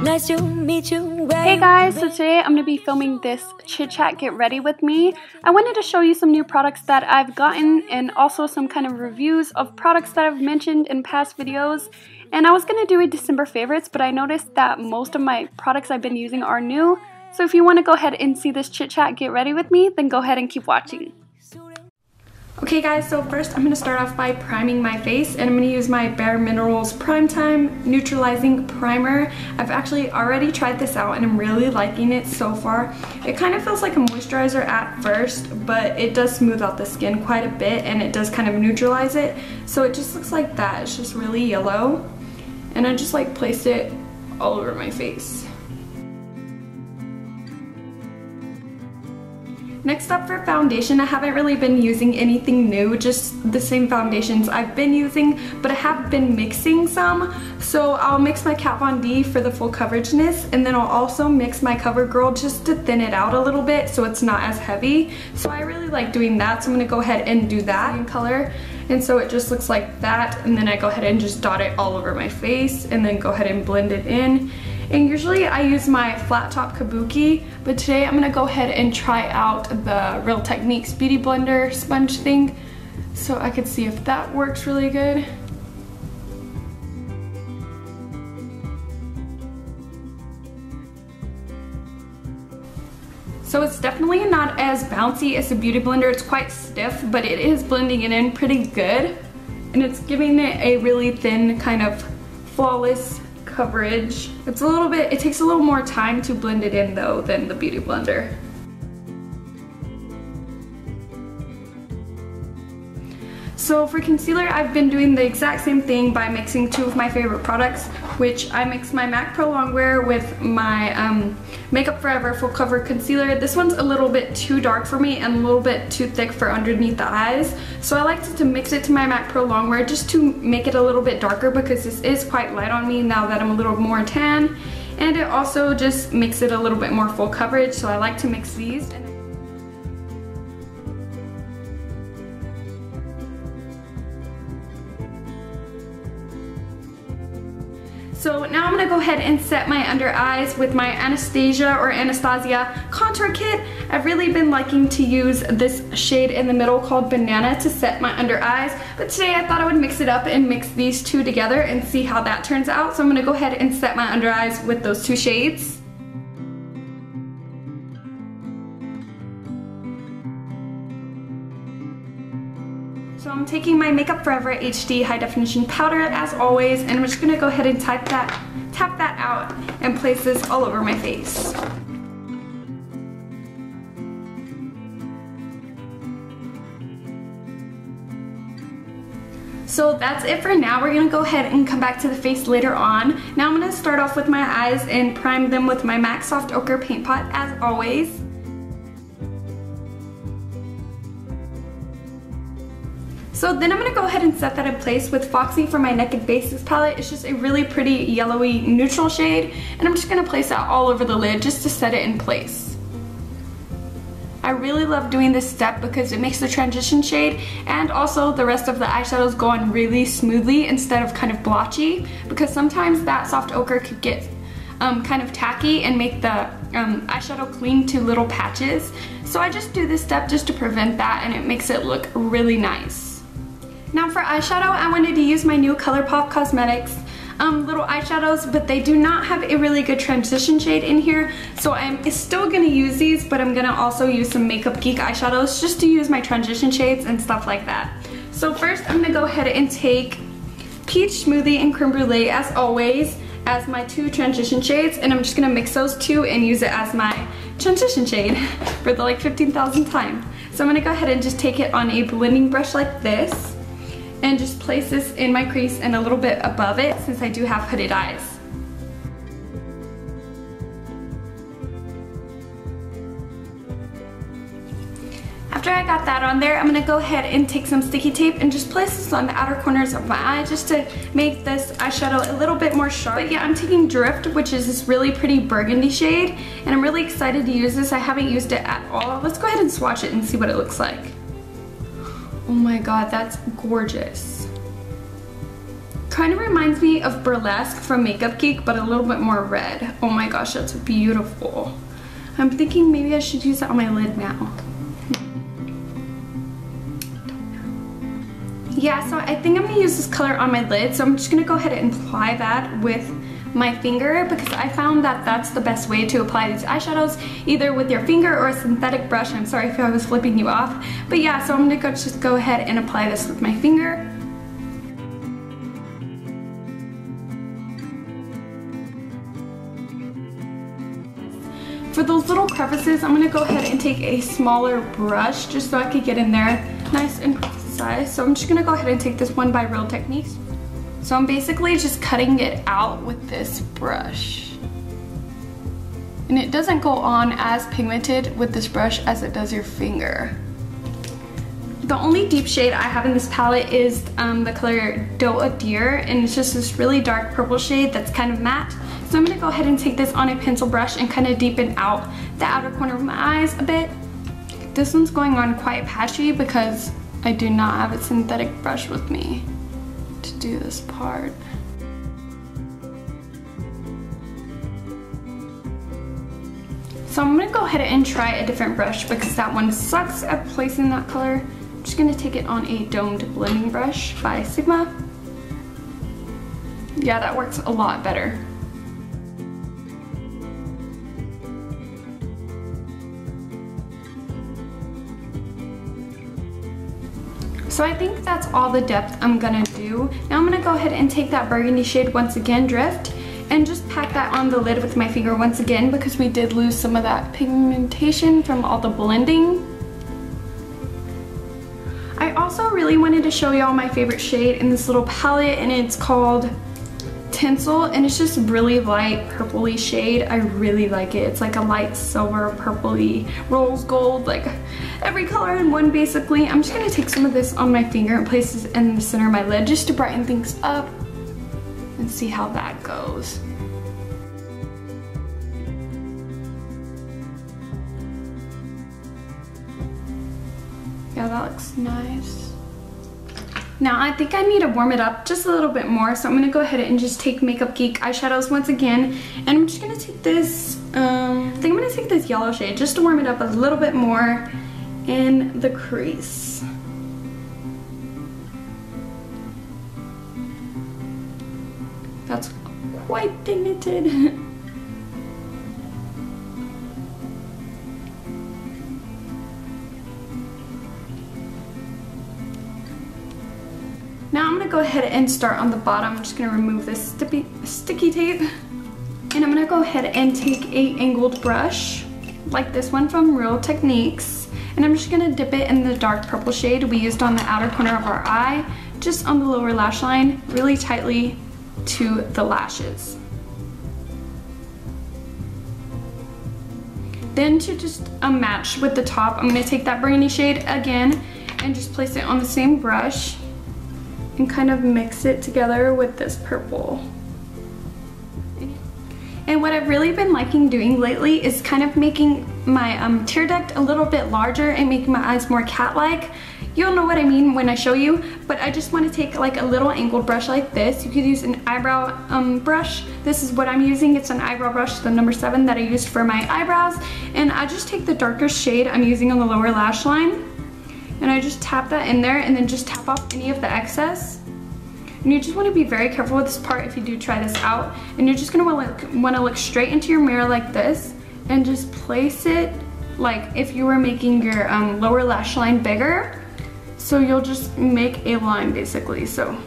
Nice to meet you. Hey guys, so today I'm going to be filming this chit chat get ready with me. I wanted to show you some new products that I've gotten and also some kind of reviews of products that I've mentioned in past videos. And I was going to do a December favorites, but I noticed that most of my products I've been using are new. So if you want to go ahead and see this chit chat get ready with me, then go ahead and keep watching. Okay guys, so first I'm going to start off by priming my face, and I'm going to use my Bareminerals Prime Time Neutralizing Primer. I've actually already tried this out and I'm really liking it so far. It kind of feels like a moisturizer at first, but it does smooth out the skin quite a bit and it does kind of neutralize it. So it just looks like that. It's just really yellow. And I just like placed it all over my face. Next up for foundation, I haven't really been using anything new, just the same foundations I've been using, but I have been mixing some. So I'll mix my Kat Von D for the full coverageness, and then I'll also mix my Covergirl just to thin it out a little bit so it's not as heavy. So I really like doing that, so I'm going to go ahead and do that in color. And so it just looks like that, and then I go ahead and just dot it all over my face and then go ahead and blend it in. And usually I use my flat top kabuki, but today I'm gonna go ahead and try out the Real Techniques Beauty Blender sponge thing so I could see if that works really good. So it's definitely not as bouncy as the Beauty Blender. It's quite stiff, but it is blending it in pretty good. And it's giving it a really thin, kind of flawless coverage. It takes a little more time to blend it in though than the Beauty Blender. So for concealer, I've been doing the exact same thing by mixing two of my favorite products, which I mix my MAC Pro Longwear with my Makeup Forever Full Cover Concealer. This one's a little bit too dark for me and a little bit too thick for underneath the eyes. So I like to mix it to my MAC Pro Longwear just to make it a little bit darker, because this is quite light on me now that I'm a little more tan. And it also just makes it a little bit more full coverage, so I like to mix these. So now I'm gonna go ahead and set my under eyes with my Anastasia Contour Kit. I've really been liking to use this shade in the middle called Banana to set my under eyes, but today I thought I would mix it up and mix these two together and see how that turns out. So I'm gonna go ahead and set my under eyes with those two shades. So I'm taking my Makeup Forever HD High Definition Powder as always, and I'm just going to go ahead and tap that out and place this all over my face. So that's it for now. We're going to go ahead and come back to the face later on. Now I'm going to start off with my eyes and prime them with my MAC Soft Ochre Paint Pot as always. So then I'm going to go ahead and set that in place with Foxy for my Naked Bases palette. It's just a really pretty yellowy neutral shade, and I'm just going to place that all over the lid just to set it in place. I really love doing this step because it makes the transition shade and also the rest of the eyeshadows go on really smoothly instead of kind of blotchy, because sometimes that soft ochre could get kind of tacky and make the eyeshadow cling to little patches. So I just do this step just to prevent that, and it makes it look really nice. Now for eyeshadow, I wanted to use my new Colorpop Cosmetics little eyeshadows, but they do not have a really good transition shade in here, so I'm still going to use these, but I'm going to also use some Makeup Geek eyeshadows just to use my transition shades and stuff like that. So first I'm going to go ahead and take Peach Smoothie and Creme Brulee as always as my two transition shades, and I'm just going to mix those two and use it as my transition shade for the like 15,000th time. So I'm going to go ahead and just take it on a blending brush like this and just place this in my crease and a little bit above it since I do have hooded eyes. After I got that on there, I'm going to go ahead and take some sticky tape and just place this on the outer corners of my eye just to make this eyeshadow a little bit more sharp. But yeah, I'm taking Drift, which is this really pretty burgundy shade, and I'm really excited to use this. I haven't used it at all. Let's go ahead and swatch it and see what it looks like. Oh my god, that's gorgeous. Kind of reminds me of Burlesque from Makeup Geek, but a little bit more red. Oh my gosh, that's beautiful. I'm thinking maybe I should use it on my lid now. Yeah, so I think I'm gonna use this color on my lid, so I'm just gonna go ahead and apply that with my finger because I found that that's the best way to apply these eyeshadows, either with your finger or a synthetic brush. I'm sorry if I was flipping you off, but yeah, so I'm gonna just go ahead and apply this with my finger. For those little crevices, I'm gonna go ahead and take a smaller brush just so I could get in there nice and precise. So I'm just gonna go ahead and take this one by Real Techniques. So I'm basically just cutting it out with this brush. And it doesn't go on as pigmented with this brush as it does your finger. The only deep shade I have in this palette is the color Doe a Deer, and it's just this really dark purple shade that's kind of matte. So I'm gonna go ahead and take this on a pencil brush and kind of deepen out the outer corner of my eyes a bit. This one's going on quite patchy because I do not have a synthetic brush with me to do this part. So I'm gonna go ahead and try a different brush because that one sucks at placing that color. I'm just gonna take it on a domed blending brush by Sigma. Yeah, that works a lot better. So I think that's all the depth I'm gonna do. Now I'm gonna go ahead and take that burgundy shade once again, Drift, and just pat that on the lid with my finger once again because we did lose some of that pigmentation from all the blending. I also really wanted to show y'all my favorite shade in this little palette, and it's called Tinsel, and it's just really light purpley shade. I really like it. It's like a light silver purpley rose gold, like every color in one basically. I'm just gonna take some of this on my finger and place this in the center of my lid just to brighten things up and see how that goes. Yeah, that looks nice. Now I think I need to warm it up just a little bit more, so I'm gonna go ahead and just take Makeup Geek eyeshadows once again, and I'm just gonna take this, I think I'm gonna take this yellow shade just to warm it up a little bit more in the crease. That's quite pigmented. Now I'm gonna go ahead and start on the bottom. I'm just gonna remove this sticky tape. And I'm gonna go ahead and take a angled brush, like this one from Real Techniques. And I'm just gonna dip it in the dark purple shade we used on the outer corner of our eye, just on the lower lash line, really tightly to the lashes. Then to just match with the top, I'm gonna take that burgundy shade again and just place it on the same brush and kind of mix it together with this purple. And what I've really been liking doing lately is kind of making my tear duct a little bit larger and making my eyes more cat-like. You'll know what I mean when I show you, but I just want to take like a little angled brush like this. You could use an eyebrow brush. This is what I'm using. It's an eyebrow brush, the number 7 that I used for my eyebrows. And I just take the darker shade I'm using on the lower lash line, and I just tap that in there and then just tap off any of the excess. And you just want to be very careful with this part if you do try this out. And you're just going to want to look straight into your mirror like this and just place it like if you were making your lower lash line bigger. So you'll just make a line basically, so.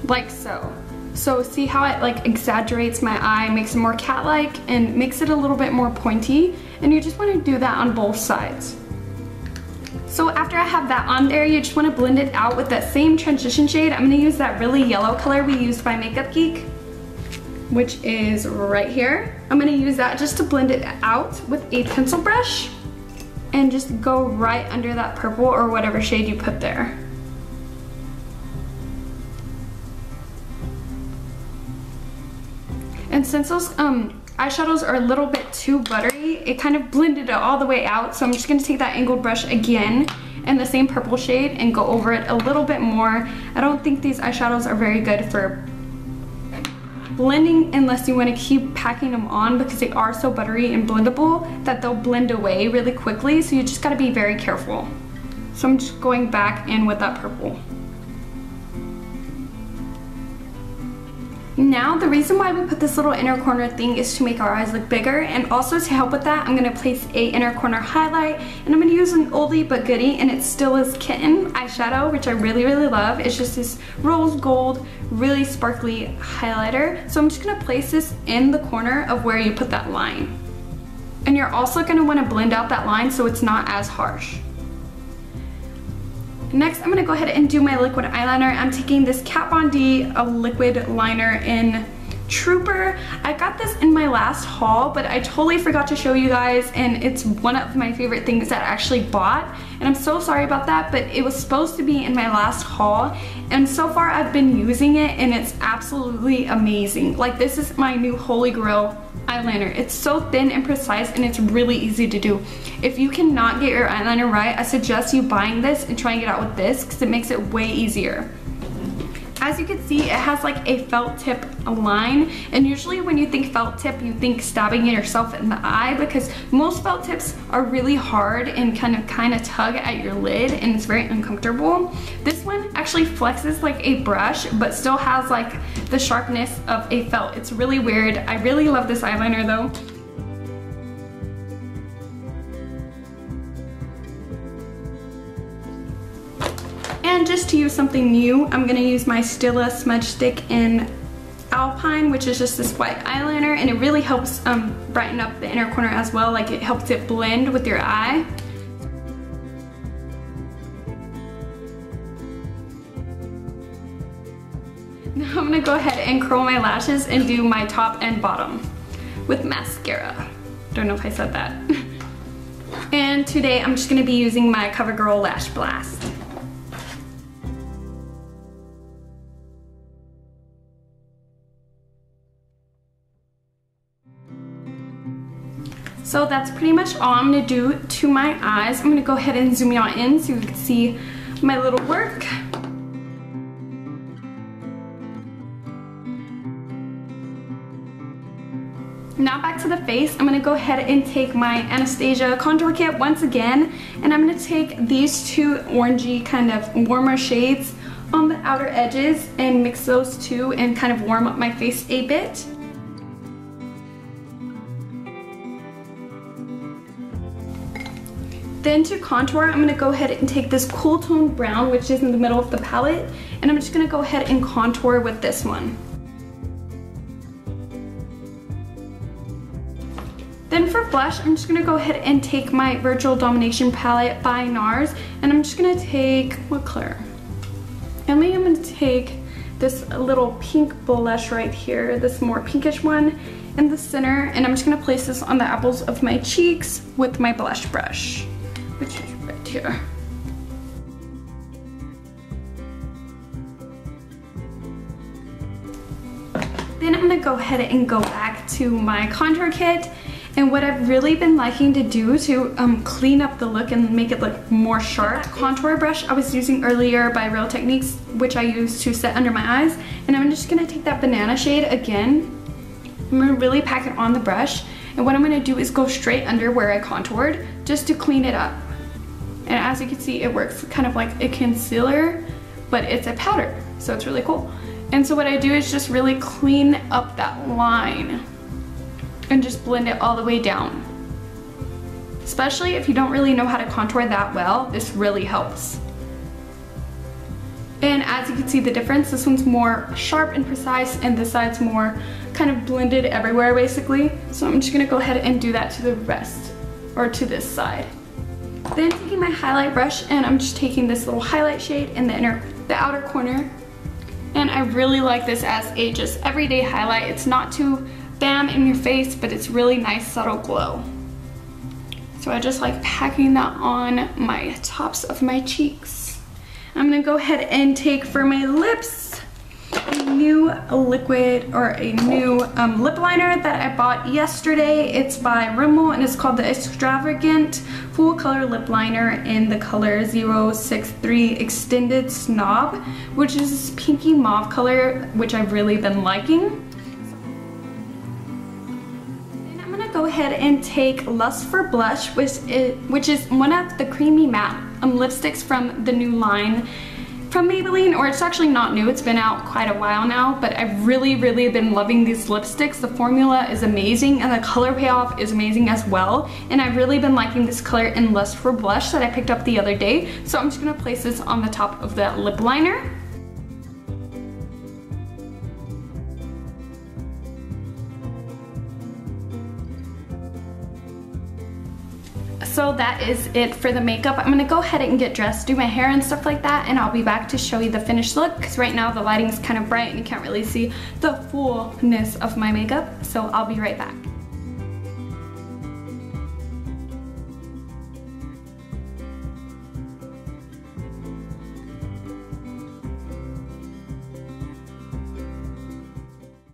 Like so. So see how it like exaggerates my eye, makes it more cat-like, and makes it a little bit more pointy. And you just want to do that on both sides. So after I have that on there, you just want to blend it out with that same transition shade. I'm going to use that really yellow color we used by Makeup Geek, which is right here. I'm going to use that just to blend it out with a pencil brush and just go right under that purple or whatever shade you put there. And since those eyeshadows are a little bit too buttery, it kind of blended it all the way out. So I'm just gonna take that angled brush again in the same purple shade and go over it a little bit more. I don't think these eyeshadows are very good for blending unless you want to keep packing them on, because they are so buttery and blendable that they'll blend away really quickly, so you just got to be very careful. So I'm just going back in with that purple. Now, the reason why we put this little inner corner thing is to make our eyes look bigger, and also to help with that, I'm going to place a inner corner highlight, and I'm going to use an oldie but goodie, and it still is Kitten eyeshadow, which I really love. It's just this rose gold, really sparkly highlighter. So I'm just going to place this in the corner of where you put that line. And you're also going to want to blend out that line so it's not as harsh. Next, I'm gonna go ahead and do my liquid eyeliner. I'm taking this Kat Von D liquid liner in Trooper. I got this in my last haul, but I totally forgot to show you guys, and it's one of my favorite things that I actually bought. And I'm so sorry about that, but it was supposed to be in my last haul, and so far I've been using it, and it's absolutely amazing. Like, this is my new holy grail eyeliner. It's so thin and precise, and it's really easy to do. If you cannot get your eyeliner right, I suggest you buying this and trying it out with this, because it makes it way easier. As you can see, it has like a felt tip line, and usually when you think felt tip, you think stabbing yourself in the eye, because most felt tips are really hard and kind of tug at your lid, and it's very uncomfortable. This one actually flexes like a brush, but still has like the sharpness of a felt. It's really weird. I really love this eyeliner though. And just to use something new, I'm going to use my Stila smudge stick in Alpine, which is just this white eyeliner, and it really helps brighten up the inner corner as well. Like, it helps it blend with your eye. Now I'm going to go ahead and curl my lashes and do my top and bottom with mascara. Don't know if I said that. And today I'm just going to be using my Covergirl Lash Blast. So that's pretty much all I'm going to do to my eyes. I'm going to go ahead and zoom y'all in so you can see my little work. Now back to the face. I'm going to go ahead and take my Anastasia Contour Kit once again, and I'm going to take these two orangey kind of warmer shades on the outer edges and mix those two and kind of warm up my face a bit. Then to contour, I'm going to go ahead and take this cool tone brown, which is in the middle of the palette, and I'm just going to go ahead and contour with this one. Then for blush, I'm just going to go ahead and take my Virtual Domination palette by NARS, and I'm just going to take, what color? I think I'm going to take this little pink blush right here, this more pinkish one in the center, and I'm just going to place this on the apples of my cheeks with my blush brush, which is right here. Then I'm going to go ahead and go back to my contour kit, and what I've really been liking to do to clean up the look and make it look more sharp, that contour brush I was using earlier by Real Techniques, which I use to set under my eyes, and I'm just going to take that banana shade again. I'm going to really pack it on the brush, and what I'm going to do is go straight under where I contoured just to clean it up. And as you can see, it works kind of like a concealer, but it's a powder, so it's really cool. And so what I do is just really clean up that line and just blend it all the way down. Especially if you don't really know how to contour that well, this really helps. And as you can see the difference, this one's more sharp and precise, and this side's more kind of blended everywhere basically. So I'm just gonna go ahead and do that to the rest, or to this side. Then taking my highlight brush, and I'm just taking this little highlight shade in the outer corner. And I really like this as a just everyday highlight. It's not too bam in your face, but it's really nice subtle glow. So I just like packing that on my tops of my cheeks. I'm gonna go ahead and take for my lips a new liquid or a new lip liner that I bought yesterday. It's by Grwm and it's called the Extravagant Full Color Lip Liner in the color 063 Extended Snob, which is this pinky mauve color, which I've really been liking. Go ahead and take Lust for Blush, which is one of the creamy matte lipsticks from the new line from Maybelline, or it's actually not new, it's been out quite a while now, but I've really been loving these lipsticks. The formula is amazing and the color payoff is amazing as well, and I've really been liking this color in Lust for Blush that I picked up the other day, so I'm just gonna place this on the top of that lip liner. So that is it for the makeup. I'm gonna go ahead and get dressed, do my hair and stuff like that, and I'll be back to show you the finished look, because right now the lighting is kind of bright and you can't really see the fullness of my makeup, so I'll be right back.